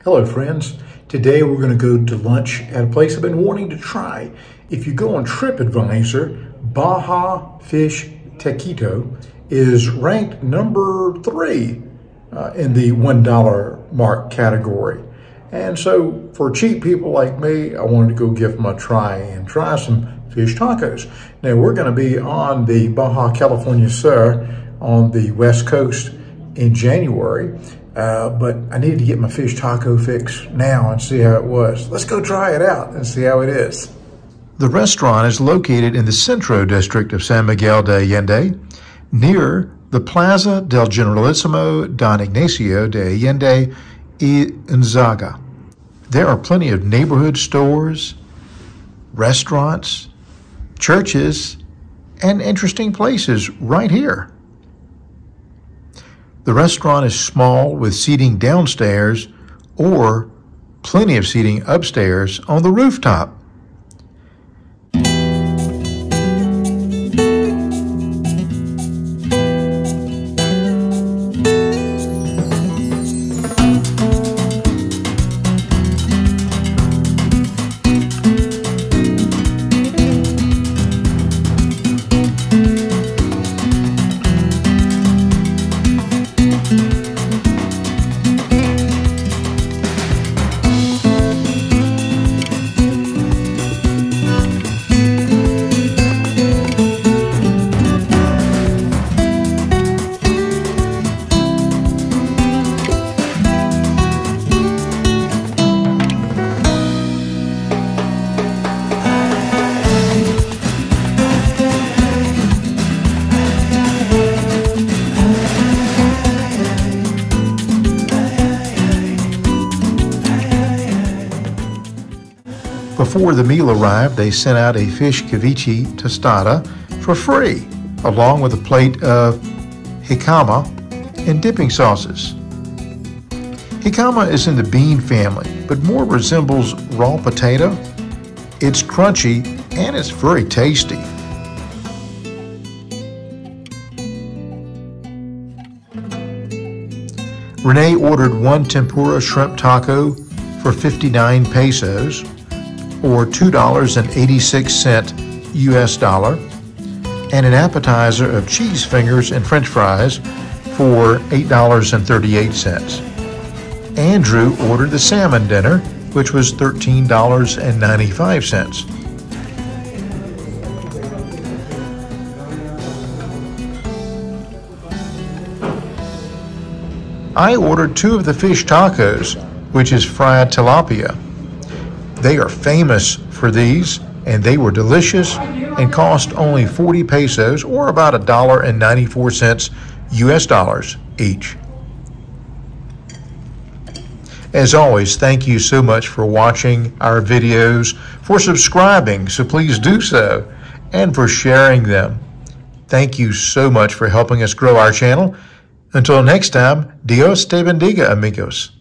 Hello friends, today we're going to go to lunch at a place I've been wanting to try. If you go on TripAdvisor, Baja Fish Taquita is ranked number 3 in the $1 mark category. And so for cheap people like me, I wanted to go give them a try and try some fish tacos. Now we're going to be on the Baja California Sur on the West Coast in January. But I needed to get my fish taco fix now and see how it was. Let's go try it out and see how it is. The restaurant is located in the Centro district of San Miguel de Allende, near the Plaza del Generalissimo Don Ignacio de Allende y Unzaga. There are plenty of neighborhood stores, restaurants, churches, and interesting places right here. The restaurant is small with seating downstairs or plenty of seating upstairs on the rooftop. Before the meal arrived, they sent out a fish ceviche tostada for free, along with a plate of jicama and dipping sauces. Jicama is in the bean family, but more resembles raw potato. It's crunchy and it's very tasty. Renee ordered one tempura shrimp taco for 59 pesos, or $2.86 US dollar, and an appetizer of cheese fingers and french fries for $8.38. Andrew ordered the salmon dinner, which was $13.95. I ordered 2 of the fish tacos, which is fried tilapia. They are famous for these, and they were delicious and cost only 40 pesos, or about $1.94 US dollars each. As always, thank you so much for watching our videos, for subscribing, so please do so, and for sharing them. Thank you so much for helping us grow our channel. Until next time, Dios te bendiga, amigos.